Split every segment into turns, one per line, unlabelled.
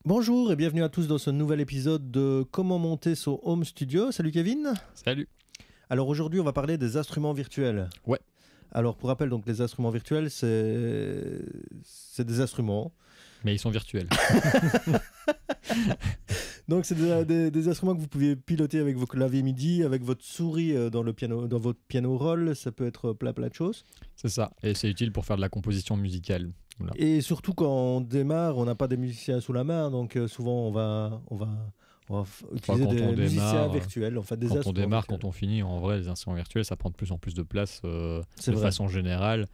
Bonjour et bienvenue à tous dans ce nouvel épisode de Comment monter son home studio. Salut Kevin.
Salut.
Alors aujourd'hui on va parler des instruments virtuels.
Ouais.
Alors pour rappel, donc les instruments virtuels c'est des instruments.
Mais ils sont virtuels.
Donc c'est des instruments que vous pouvez piloter avec vos claviers MIDI, avec votre souris dans votre piano roll. Ça peut être plein de choses.
C'est ça. Et c'est utile pour faire de la composition musicale. Voilà.
Et surtout quand on démarre, on n'a pas des musiciens sous la main, donc souvent on va utiliser des musiciens virtuels, en fait, des
quand on démarre,
virtuels.
quand on finit, en vrai, les instruments virtuels, ça prend de plus en plus de place de
vrai.
façon générale.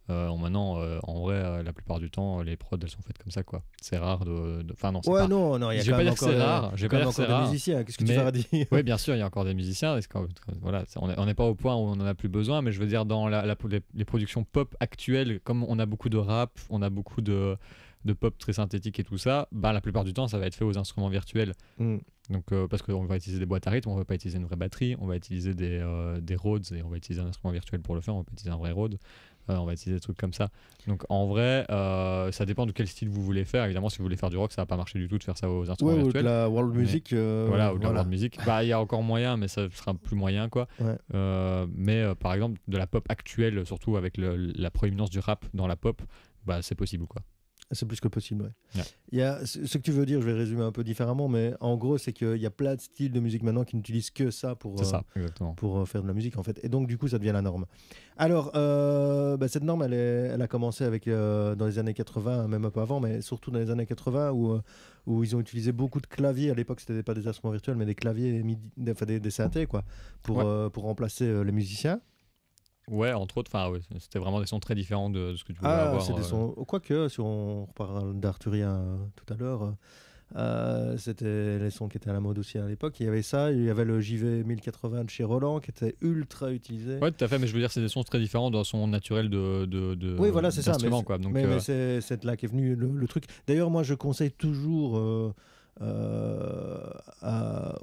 Maintenant, en vrai, la plupart du temps, les prods, elles sont faites comme ça, quoi. C'est rare de... Enfin, non, c'est
ouais,
pas...
non, il y a
Je vais
quand
pas
même
dire que c'est rare. Je vais pas dire que c'est
des
rare.
musiciens. Qu'est-ce que
mais...
tu vas dire?
Oui, bien sûr, il y a encore des musiciens. Voilà, on n'est pas au point où on en a plus besoin, mais je veux dire, dans les productions pop actuelles, comme on a beaucoup de rap, on a beaucoup de pop très synthétique et tout ça, bah, la plupart du temps, ça va être fait aux instruments virtuels. Donc, parce qu'on va utiliser des boîtes à rythme, on va pas utiliser une vraie batterie, on va utiliser des Rhodes et on va utiliser un instrument virtuel pour le faire, on va pas utiliser un vrai Rhodes. On va utiliser des trucs comme ça. Donc en vrai, ça dépend de quel style vous voulez faire. Évidemment, si vous voulez faire du rock, ça va pas marcher du tout de faire ça aux instruments virtuels.
Ou de la world music.
Voilà, ou de la world music. Bah, il y a encore moyen, mais ça sera plus moyen, quoi.
Ouais.
Mais par exemple, de la pop actuelle, surtout avec la proéminence du rap dans la pop, bah, c'est possible, quoi.
C'est plus que possible, ouais.
Ouais.
Il y a, ce que tu veux dire, je vais résumer un peu différemment, mais en gros, c'est qu'il y a plein de styles de musique maintenant qui n'utilisent que ça pour faire de la musique, en fait. Et donc, du coup, ça devient la norme. Alors, cette norme, elle a commencé dans les années 80, même un peu avant, mais surtout dans les années 80, où ils ont utilisé beaucoup de claviers. À l'époque, c'était pas des instruments virtuels, mais des claviers, des synthés, quoi, pour remplacer les musiciens.
Ouais, entre autres, c'était vraiment des sons très différents de ce que tu pouvais avoir.
C'est des sons. Quoique, si on reparle d'Arthurien tout à l'heure, c'était les sons qui étaient à la mode aussi à l'époque. Il y avait ça, il y avait le JV 1080 de chez Roland qui était ultra utilisé.
Ouais, tout à fait, mais je veux dire, c'est des sons très différents d'un son naturel
oui, voilà, c'est ça.
Quoi. Donc,
mais c'est là qu'est venu le truc. D'ailleurs, moi, je conseille toujours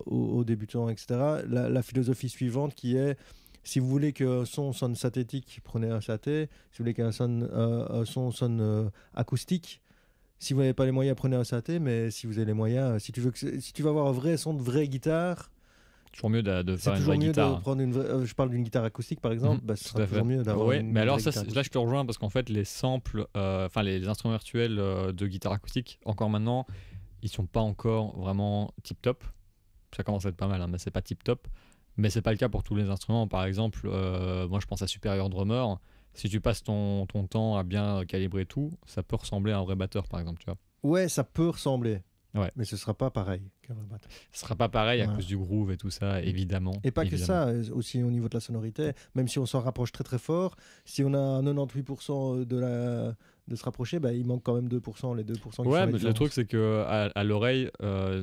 aux débutants, etc., la philosophie suivante qui est: si vous voulez qu'un son sonne synthétique, prenez un synthé. Si vous voulez qu'un son sonne acoustique, si vous n'avez pas les moyens, prenez un synthé. Mais si vous avez les moyens, si tu veux avoir un vrai son de vraie guitare,
c'est toujours mieux de faire une vraie
guitare.
Toujours mieux
de prendre une vraie, je parle d'une guitare acoustique par exemple, ce sera toujours mieux d'avoir une
mais alors
vraie
là je te rejoins parce qu'en fait les samples, les instruments virtuels de guitare acoustique, encore maintenant, ils sont pas encore vraiment tip top. Ça commence à être pas mal, hein, mais c'est pas tip top. Mais c'est pas le cas pour tous les instruments. Par exemple, moi je pense à Superior Drummer. Si tu passes ton temps à bien calibrer tout, ça peut ressembler à un vrai batteur, par exemple, tu vois.
Ouais, ça peut ressembler.
Ouais.
Mais ce sera pas pareil qu'un vrai batteur.
Ce sera pas pareil à cause du groove et tout ça, évidemment.
Et pas que ça, aussi au niveau de la sonorité. Même si on s'en rapproche très très fort, si on a 98% de se rapprocher, bah, il manque quand même 2%, les 2% qui
ouais, mais le truc c'est que à l'oreille,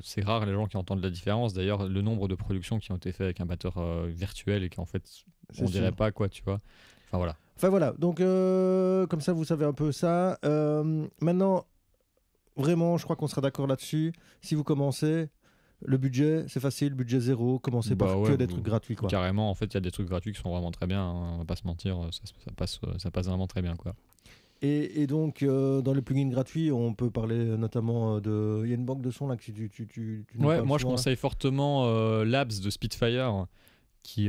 c'est rare les gens qui entendent la différence. D'ailleurs, le nombre de productions qui ont été faites avec un batteur virtuel et qui en fait on dirait pas, quoi, tu vois. Enfin voilà.
Donc comme ça vous savez un peu ça. Maintenant, vraiment, je crois qu'on sera d'accord là-dessus. Si vous commencez, le budget, c'est facile, budget zéro, commencez par des trucs gratuits, quoi.
Carrément, en fait, il y a des trucs gratuits qui sont vraiment très bien, hein, on va pas se mentir, ça passe vraiment très bien, quoi.
Et donc, dans les plugins gratuits, on peut parler notamment de... Il y a une banque de sons là que tu
ouais, moi je conseille fortement Labs de Spitfire, qui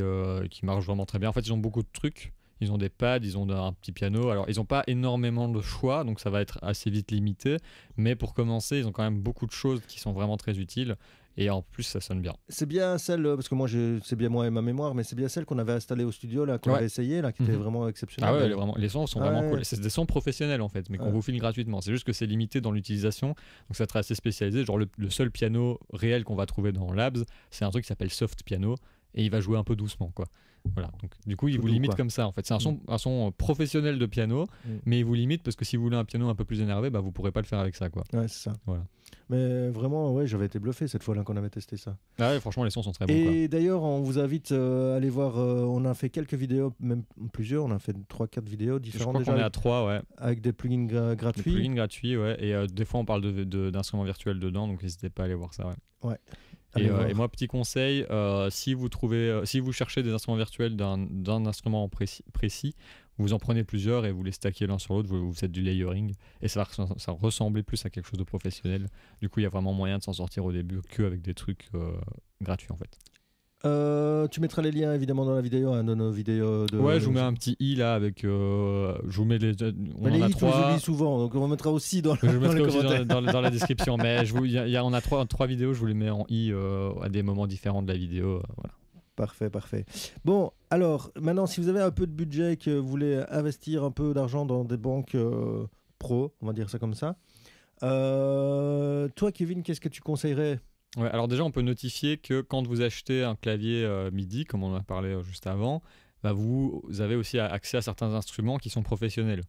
marche vraiment très bien. En fait, ils ont beaucoup de trucs. Ils ont des pads, ils ont un petit piano. Alors, ils n'ont pas énormément de choix, donc ça va être assez vite limité. Mais pour commencer, ils ont quand même beaucoup de choses qui sont vraiment très utiles. Et en plus, ça sonne bien.
C'est bien celle, parce que moi, c'est bien moi et ma mémoire, mais c'est bien celle qu'on avait installée au studio, là, qu'on avait essayé, là, qui était vraiment exceptionnelle.
Ah ouais, les sons sont vraiment cool. C'est des sons professionnels, en fait, mais qu'on vous file gratuitement. C'est juste que c'est limité dans l'utilisation, donc ça va être assez spécialisé. Genre, le seul piano réel qu'on va trouver dans Labs, c'est un truc qui s'appelle Soft Piano, et il va jouer un peu doucement, quoi. Voilà, donc du coup il vous limite comme ça en fait. C'est un son professionnel de piano, mais il vous limite parce que si vous voulez un piano un peu plus énervé, bah vous pourrez pas le faire avec ça, quoi.
Ouais, c'est ça.
Voilà.
Mais vraiment, ouais, j'avais été bluffé cette fois-là qu'on avait testé ça.
Ah ouais, franchement les sons sont très bons.
Et d'ailleurs, on vous invite à aller voir, on a fait quelques vidéos, même plusieurs, on a fait 3-4 vidéos différentes.
Je crois qu'on est à 3, ouais.
Avec des plugins gratuits.
Des plugins gratuits, ouais. Et des fois on parle d'instruments virtuels dedans, donc n'hésitez pas à aller voir ça, ouais.
Ouais.
Et moi, petit conseil, si vous cherchez des instruments virtuels d'un instrument précis, vous en prenez plusieurs et vous les stackez l'un sur l'autre, vous faites du layering et ça va ressembler plus à quelque chose de professionnel. Du coup, il y a vraiment moyen de s'en sortir au début qu'avec des trucs gratuits en fait.
Tu mettras les liens évidemment dans la vidéo, dans nos vidéos.
Ouais, je vous mets un petit i là avec. Je vous mets les.
On en a trois. Je lis souvent, donc on mettra aussi dans,
je mettrai aussi dans la description. Mais on a trois vidéos, je vous les mets en i à des moments différents de la vidéo. Voilà.
Parfait. Bon, alors maintenant, si vous avez un peu de budget, que vous voulez investir un peu d'argent dans des banques pro, on va dire ça comme ça. Toi, Kevin, qu'est-ce que tu conseillerais ?
Ouais, alors déjà, on peut notifier que quand vous achetez un clavier MIDI, comme on en a parlé juste avant, bah vous avez aussi accès à certains instruments qui sont professionnels.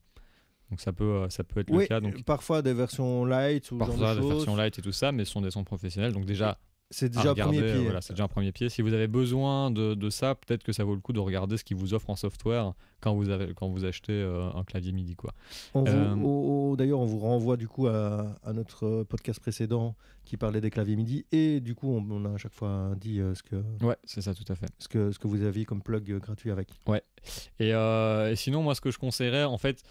Donc ça peut être le cas. Donc,
parfois des versions light ou
parfois des versions light et tout ça, mais ce sont des sons professionnels. Donc déjà,
c'est déjà un premier pied.
Voilà, c'est déjà un premier pied. Si vous avez besoin de ça, peut-être que ça vaut le coup de regarder ce qu'ils vous offrent en software quand vous achetez un clavier MIDI, quoi.
D'ailleurs, on vous renvoie du coup à notre podcast précédent qui parlait des claviers MIDI, et du coup, on a à chaque fois dit ce que.
Ouais, c'est ça, tout à fait.
Ce que vous aviez comme plug gratuit avec.
Ouais. Et sinon, moi, ce que je conseillerais, en fait,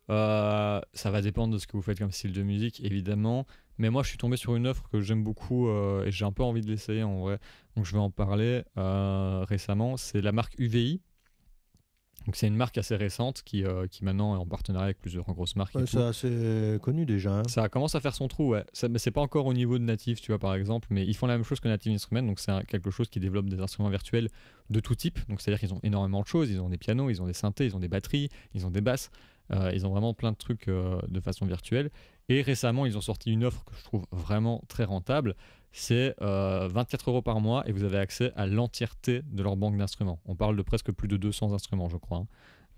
ça va dépendre de ce que vous faites comme style de musique, évidemment. Mais moi, je suis tombé sur une offre que j'aime beaucoup et j'ai un peu envie de l'essayer en vrai. Donc, je vais en parler récemment. C'est la marque UVI. Donc, c'est une marque assez récente qui maintenant est en partenariat avec plusieurs grosses marques.
C'est assez connu déjà. Hein.
Ça commence à faire son trou, ouais. Mais c'est pas encore au niveau de Native, tu vois, par exemple. Mais ils font la même chose que Native Instruments. Donc, c'est quelque chose qui développe des instruments virtuels de tout type. Donc, c'est-à-dire qu'ils ont énormément de choses. Ils ont des pianos, ils ont des synthés, ils ont des batteries, ils ont des basses. Ils ont vraiment plein de trucs de façon virtuelle. Et récemment, ils ont sorti une offre que je trouve vraiment très rentable. C'est 24 € par mois et vous avez accès à l'entièreté de leur banque d'instruments. On parle de presque plus de 200 instruments, je crois. Hein.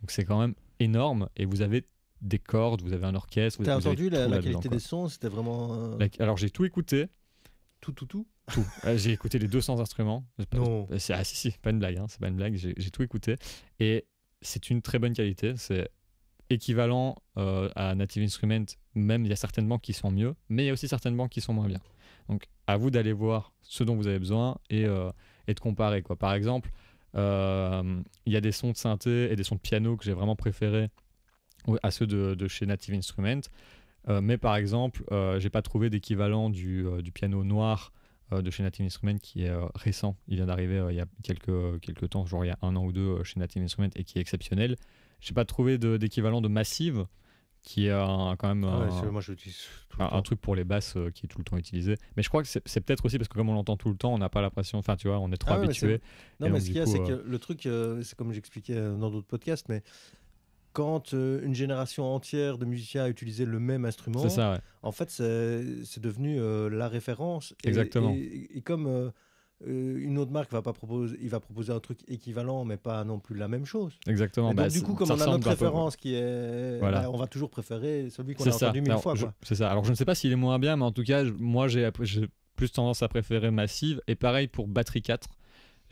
Donc c'est quand même énorme et vous avez des cordes, vous avez un orchestre.
T'as entendu la qualité des sons? C'était vraiment...
Alors j'ai tout écouté.
Tout.
J'ai écouté les 200 instruments.
Non.
Si, pas une blague. Hein, c'est pas une blague. J'ai tout écouté. Et c'est une très bonne qualité. C'est équivalent à Native Instruments, même il y a certaines banques qui sont mieux, mais il y a aussi certaines banques qui sont moins bien. Donc à vous d'aller voir ce dont vous avez besoin et de comparer, quoi. Par exemple, il y a des sons de synthé et des sons de piano que j'ai vraiment préférés à ceux de chez Native Instruments, mais par exemple, j'ai pas trouvé d'équivalent du piano noir de chez Native Instruments qui est récent. Il vient d'arriver il y a quelques temps, genre il y a 1 an ou 2 chez Native Instruments et qui est exceptionnel. J'ai pas trouvé d'équivalent de Massive, qui est quand même un truc pour les basses qui est tout le temps utilisé. Mais je crois que c'est peut-être aussi parce que comme on l'entend tout le temps, on n'a pas l'impression, enfin tu vois, on est trop habitué.
Non, mais ce qu'il y a, c'est que le truc, c'est comme j'expliquais dans d'autres podcasts, mais quand une génération entière de musiciens a utilisé le même instrument,
ça, ouais.
En fait, c'est devenu la référence.
Exactement.
Et comme... une autre marque va proposer un truc équivalent, mais pas non plus la même chose.
Exactement.
Donc, du coup, comme on a notre référence qui est... Voilà. On va toujours préférer celui qu'on a entendu 1000 fois.
C'est ça. Alors, je ne sais pas s'il est moins bien, mais en tout cas, moi, j'ai plus tendance à préférer Massive. Et pareil pour Battery 4.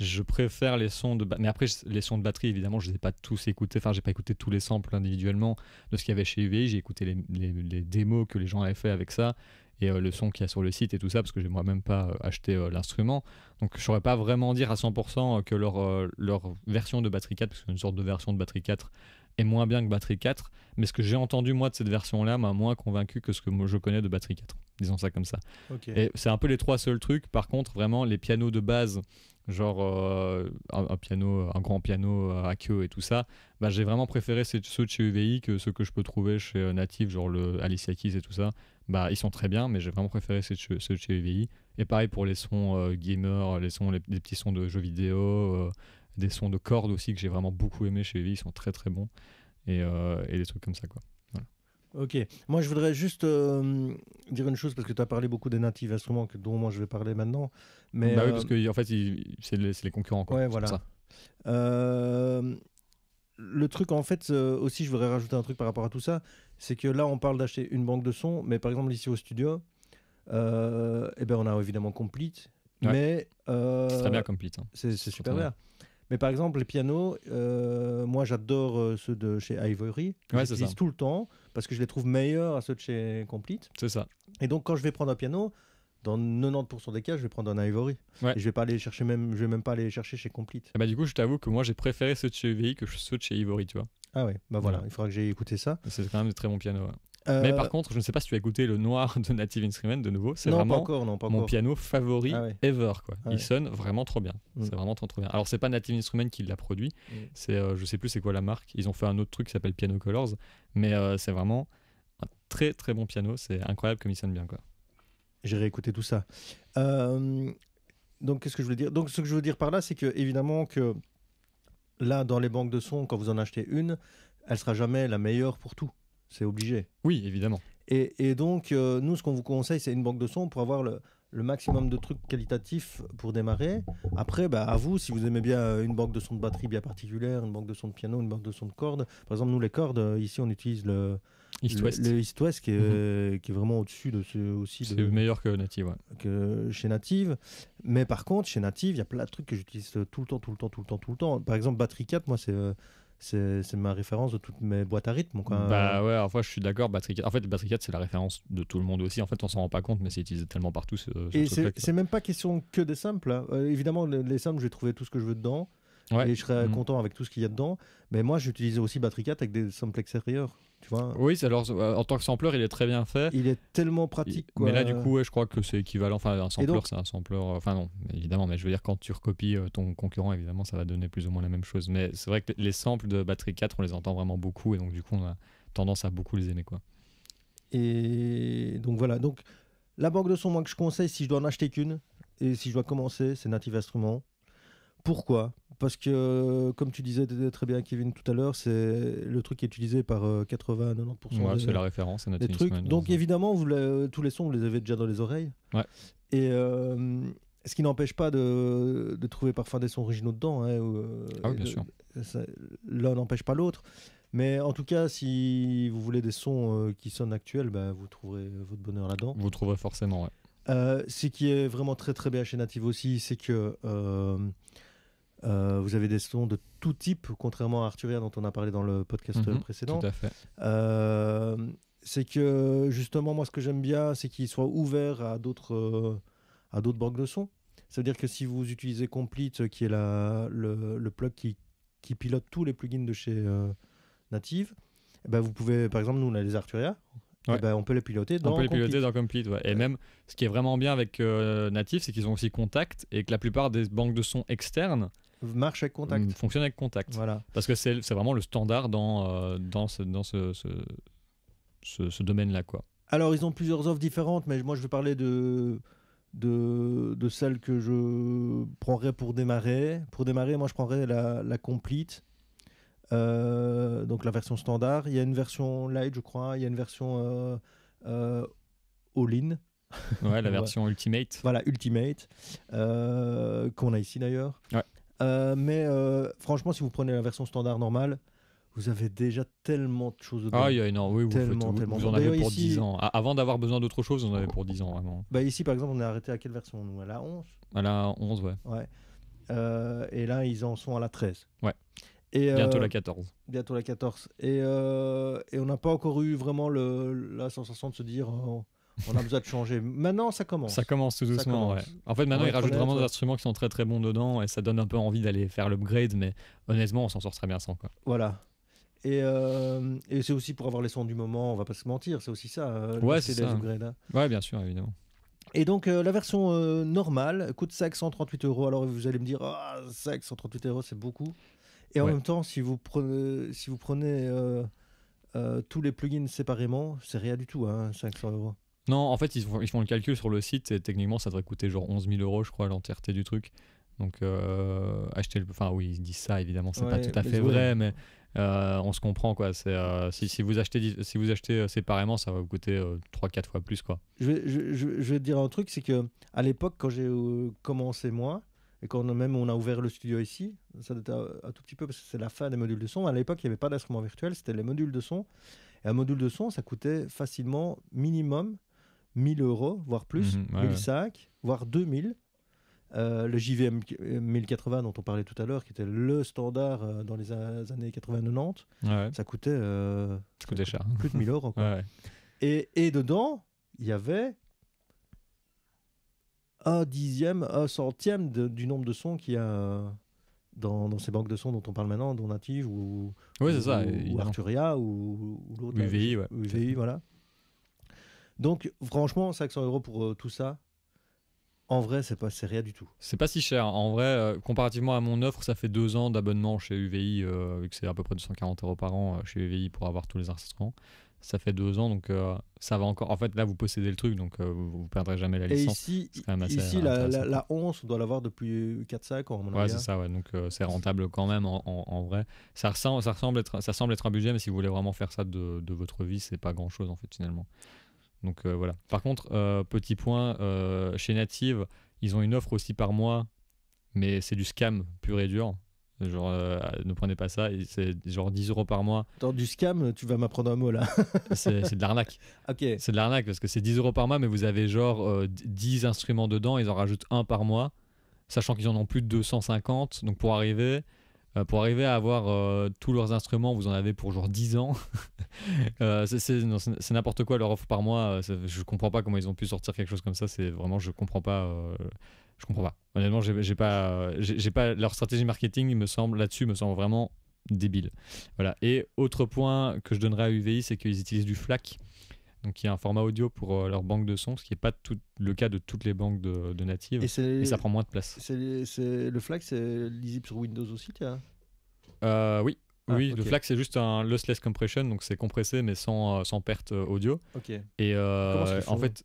Je préfère les sons de... Mais après, les sons de batterie, évidemment, je ne les ai pas tous écoutés. Enfin, je n'ai pas écouté tous les samples individuellement de ce qu'il y avait chez UVI. J'ai écouté les démos que les gens avaient fait avec ça. Et le son qu'il y a sur le site et tout ça, parce que j'ai moi-même pas acheté l'instrument. Donc je saurais pas vraiment dire à 100% que leur version de Battery 4, parce que c'est une sorte de version de Battery 4, est moins bien que Battery 4, mais ce que j'ai entendu moi de cette version-là m'a moins convaincu que ce que moi je connais de Battery 4, disons ça comme ça.
Okay.
Et c'est un peu les trois seuls trucs. Par contre, vraiment, les pianos de base, genre un grand piano à queue et tout ça, bah, j'ai vraiment préféré ceux de chez UVI que ceux que je peux trouver chez Native, genre le Alicia Keys et tout ça. Bah, ils sont très bien, mais j'ai vraiment préféré ceux de chez UVI. Et pareil pour les sons gamer, les petits sons de jeux vidéo, des sons de cordes aussi que j'ai vraiment beaucoup aimé chez UVI, ils sont très très bons. Et des trucs comme ça, quoi. Voilà.
Ok, moi je voudrais juste dire une chose parce que tu as parlé beaucoup des Native Instruments dont moi je vais parler maintenant. Mais,
oui, parce qu'en fait, c'est les concurrents, quoi.
Ouais, voilà. Ça. Le truc, en fait, aussi, je voudrais rajouter un truc par rapport à tout ça, c'est que là, on parle d'acheter une banque de sons, mais par exemple, ici au studio, on a évidemment Komplete, mais...
c'est très bien Komplete. Hein.
C'est super bien. Mais par exemple, les pianos, moi, j'adore ceux de chez Ivory. J'utilise tout le temps, parce que je les trouve meilleurs à ceux de chez Komplete.
C'est ça.
Et donc, quand je vais prendre un piano... Dans 90% des cas, je vais prendre un Ivory.
Ouais.
Et je vais même pas aller les chercher chez Komplete.
Et bah du coup, je t'avoue que moi, j'ai préféré ceux de chez UVI que ceux de chez Ivory, tu vois.
Ah ouais, bah voilà, il faudra que j'aille écouter ça.
C'est quand même de très bons pianos. Mais par contre, je ne sais pas si tu as écouté le noir de Native Instruments de nouveau. C'est vraiment mon piano favori ever. Quoi. Il sonne vraiment trop bien. C'est vraiment trop bien. Alors, c'est pas Native Instruments qui l'a produit. C'est, je sais plus c'est quoi la marque. Ils ont fait un autre truc qui s'appelle Piano Colors. Mais c'est vraiment un très très bon piano. C'est incroyable comme il sonne bien. Quoi.
J'ai réécouté tout ça. Donc, qu'est-ce que je veux dire ? Donc, ce que je veux dire par là, c'est que évidemment que là, dans les banques de sons, quand vous en achetez une, elle sera jamais la meilleure pour tout. C'est obligé.
Oui, évidemment.
Et donc, nous, ce qu'on vous conseille, c'est une banque de sons pour avoir le maximum de trucs qualitatifs pour démarrer. Après, à vous, si vous aimez bien une banque de sons de batterie bien particulière, une banque de sons de piano, une banque de sons de cordes. Par exemple, nous, les cordes, ici, on utilise le East-West qui est vraiment au-dessus de ce aussi.
C'est meilleur que Native,
que chez Native. Mais par contre, chez Native, il y a plein de trucs que j'utilise tout le temps. Par exemple, Battery 4, moi, c'est ma référence de toutes mes boîtes à rythme. Quoi.
Bah ouais, enfin, je suis d'accord. Battery 4, en fait, Battery 4, c'est la référence de tout le monde aussi. En fait, on s'en rend pas compte, mais c'est utilisé tellement partout.
Et c'est même pas question que des samples. Hein. Évidemment, les samples, je vais trouver tout ce que je veux dedans. Et je serais content avec tout ce qu'il y a dedans. Mais moi, j'utilise aussi Battery 4 avec des samples extérieurs. Tu vois.
Oui, alors, en tant que sampler, il est très bien fait.
Il est tellement pratique. Quoi.
Mais là, du coup, je crois que c'est équivalent. Enfin, un sampler, c'est un sampler. Enfin, non, évidemment. Mais je veux dire, quand tu recopies ton concurrent, évidemment, ça va donner plus ou moins la même chose. Mais c'est vrai que les samples de Battery 4, on les entend vraiment beaucoup. Et donc, du coup, on a tendance à beaucoup les aimer. Quoi.
Et donc, voilà. Donc, la banque de son, moi, que je conseille, si je dois en acheter qu'une, et si je dois commencer, c'est Native Instruments. Pourquoi ? Parce que, comme tu disais très bien, Kevin, tout à l'heure, c'est le truc qui est utilisé par 80-90%.
C'est la référence à Native
Instruments. Donc, évidemment, tous les sons, vous les avez déjà dans les oreilles.
Ouais.
Et ce qui n'empêche pas de trouver parfois des sons originaux dedans.
Oui, bien sûr.
L'un n'empêche pas l'autre. Mais en tout cas, si vous voulez des sons qui sonnent actuels, vous trouverez votre bonheur là-dedans.
Vous trouverez forcément,
ce qui est vraiment très très bien chez Native aussi, c'est que vous avez des sons de tout type, contrairement à Arturia dont on a parlé dans le podcast précédent.
Tout à fait.
C'est que justement, moi, ce que j'aime bien, c'est qu'ils soient ouverts à d'autres banques de sons. Ça veut dire que si vous utilisez Complete, qui est le plug qui pilote tous les plugins de chez Native, vous pouvez, par exemple, nous, on a les Arturia. Ouais. On peut les piloter dans
Complete. Ouais. Et même, ce qui est vraiment bien avec Native, c'est qu'ils ont aussi Contact et que la plupart des banques de sons externes
marchent avec Contact.
Fonctionnent avec Contact.
Voilà.
Parce que c'est vraiment le standard dans ce domaine-là, quoi.
Alors, ils ont plusieurs offres différentes, mais moi, je vais parler de celles que je prendrais pour démarrer. Pour démarrer, moi, je prendrais la Complete. Donc la version standard. Il y a une version light, je crois. Il y a une version all-in.
Ouais, la version Ultimate.
Voilà, Ultimate, qu'on a ici d'ailleurs.
Ouais.
Mais franchement, si vous prenez la version standard normale, vous avez déjà tellement de choses dedans.
Ah, il y a énorme. Oui,
tellement.
Vous en avez pour 10 ans. Avant d'avoir besoin d'autre chose, vous en avez pour 10 ans, vraiment.
Ici, par exemple, on est arrêté à quelle version, nous ? À la 11 ?
À la 11, ouais.
Et là, ils en sont à la 13.
Ouais. Et bientôt la 14.
Bientôt la 14. Et on n'a pas encore eu vraiment la sensation de se dire on a besoin de changer. Maintenant, ça commence.
Ça commence tout doucement, ouais. En fait, maintenant, ils rajoutent vraiment des instruments qui sont très très bons dedans et ça donne un peu envie d'aller faire l'upgrade, mais honnêtement, on s'en sort très bien sans, quoi.
Voilà. Et c'est aussi pour avoir les sons du moment, on va pas se mentir, c'est aussi ça.
C'est ça. Upgrades, hein. Ouais, bien sûr, évidemment.
Et donc, la version normale coûte 538 €. Alors, vous allez me dire, 538 €, c'est beaucoup. Et en même temps, si vous prenez tous les plugins séparément, c'est rien du tout, 500 €.
Non, en fait, ils font le calcul sur le site et techniquement, ça devrait coûter genre 11 000 €, je crois, l'entièreté du truc. Donc, oui, ils disent ça, évidemment, c'est pas tout à fait vrai, mais on se comprend, quoi. Si vous achetez séparément, ça va vous coûter 3-4 fois plus, quoi.
Je vais te dire un truc, c'est que à l'époque, quand j'ai commencé, moi, et quand on a ouvert le studio ici, ça date un tout petit peu parce que c'est la fin des modules de son. À l'époque, il n'y avait pas d'instrument virtuel, c'était les modules de son. Et un module de son, ça coûtait facilement minimum 1 000 €, voire plus, 1 500, voire 2 000. Le JVM 1080 dont on parlait tout à l'heure, qui était le standard dans les années 80-90, ça coûtait
cher.
Plus de 1 000 €. Quoi. Et dedans, il y avait 1/10, 1 centième du nombre de sons qu'il y a dans ces banques de sons dont on parle maintenant, dont Native ou Arturia ou l'autre.
UVI,
UVI, voilà. Donc, franchement, 500 € pour tout ça, en vrai, c'est rien du tout.
C'est pas si cher. En vrai, comparativement à mon offre, ça fait 2 ans d'abonnement chez UVI, vu que c'est à peu près 240 € par an chez UVI pour avoir tous les instruments. Ça fait 2 ans, donc ça va encore. En fait, là, vous possédez le truc, donc vous perdrez jamais la licence.
Et ici la 11, on doit l'avoir depuis 4-5 ans.
Ouais, c'est ça, ouais. Donc c'est rentable quand même en vrai. Ça semble être un budget, mais si vous voulez vraiment faire ça de votre vie, c'est pas grand chose en fait, finalement. Donc voilà. Par contre, petit point, chez Native, ils ont une offre aussi par mois, mais c'est du scam pur et dur. Genre, ne prenez pas ça, c'est genre 10 € par mois.
Attends, du scam, tu vas m'apprendre un mot là.
C'est de l'arnaque.
Ok.
C'est de l'arnaque parce que c'est 10 € par mois, mais vous avez genre 10 instruments dedans, ils en rajoutent un par mois, sachant qu'ils en ont plus de 250. Donc pour arriver à avoir tous leurs instruments, vous en avez pour genre 10 ans. C'est n'importe quoi leur offre par mois. Je comprends pas comment ils ont pu sortir quelque chose comme ça. C'est vraiment, je comprends pas. Je comprends pas. Honnêtement, j'ai pas leur stratégie marketing me semble vraiment débile. Voilà. Et autre point que je donnerais à UVI, c'est qu'ils utilisent du FLAC. Donc il y a un format audio pour leur banque de son, ce qui n'est pas le cas de toutes les banques de Native. Et ça prend moins de place.
Le FLAC, c'est lisible sur Windows aussi, tiens.
Oui. Oui, okay. Le FLAC c'est juste un lossless compression, donc c'est compressé mais sans perte audio.
Ok.
Et en fait,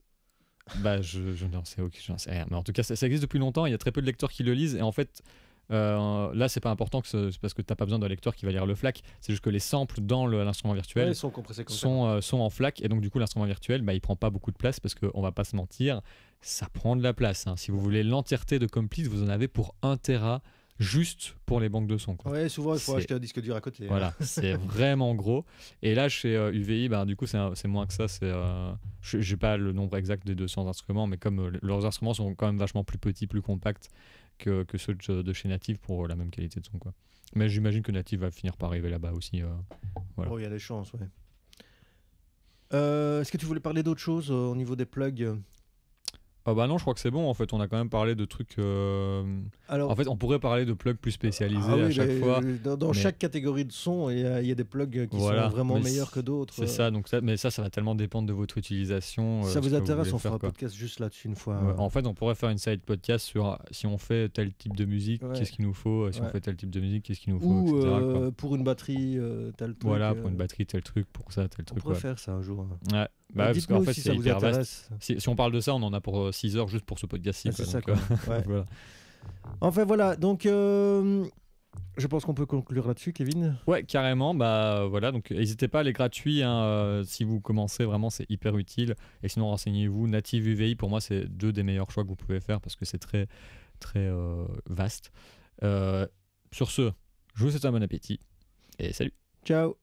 je n'en sais rien. Mais en tout cas, ça existe depuis longtemps. Il y a très peu de lecteurs qui le lisent. Et en fait, là, c'est pas important c'est parce que t'as pas besoin d'un lecteur qui va lire le FLAC. C'est juste que les samples dans l'instrument virtuel
sont compressés comme
sont en FLAC. Et donc, du coup, l'instrument virtuel, il prend pas beaucoup de place parce qu'on va pas se mentir, ça prend de la place. Hein. Si vous voulez l'entièreté de Complete, vous en avez pour 1 Tera. Juste pour les banques de son. Quoi.
Ouais, souvent il faut acheter un disque dur à côté.
Voilà, c'est vraiment gros. Et là, chez UVI, du coup, c'est moins que ça. J'ai pas le nombre exact des 200 instruments, mais comme leurs instruments sont quand même vachement plus petits, plus compacts que ceux de chez Native pour la même qualité de son. Quoi. Mais j'imagine que Native va finir par arriver là-bas aussi. Voilà.
Oh, il y a des chances, ouais. Est-ce que tu voulais parler d'autre chose au niveau des plugs ?
Non, je crois que c'est bon. En fait, on a quand même parlé de trucs. Alors, en fait, on pourrait parler de plugs plus spécialisés à chaque fois.
Dans chaque catégorie de son, il y a des plugs qui sont vraiment meilleurs que d'autres.
C'est ça. Donc mais ça va tellement dépendre de votre utilisation.
Si ça vous intéresse, on fera un podcast juste là-dessus une fois.
En fait, on pourrait faire une side podcast sur si on fait tel type de musique, qu'est-ce qu'il nous faut. Si on fait tel type de musique, qu'est-ce qu'il nous faut,
ou
etc.
Pour une batterie, tel truc.
Voilà, pour une batterie, tel truc. Pour ça, tel truc.
On pourrait faire ça un jour.
Ouais. Parce qu'en fait,
si c'est hyper vaste.
Si on parle de ça, on en a pour 6 heures juste pour ce podcast-ci.
C'est ça, quoi. Ouais. Voilà. Enfin, voilà. Donc, je pense qu'on peut conclure là-dessus, Kevin.
Ouais, carrément. Voilà. Donc, n'hésitez pas, les gratuits. Si vous commencez, vraiment, c'est hyper utile. Et sinon, renseignez-vous. Native UVI, pour moi, c'est 2 des meilleurs choix que vous pouvez faire parce que c'est très, très vaste. Sur ce, je vous souhaite un bon appétit et salut.
Ciao.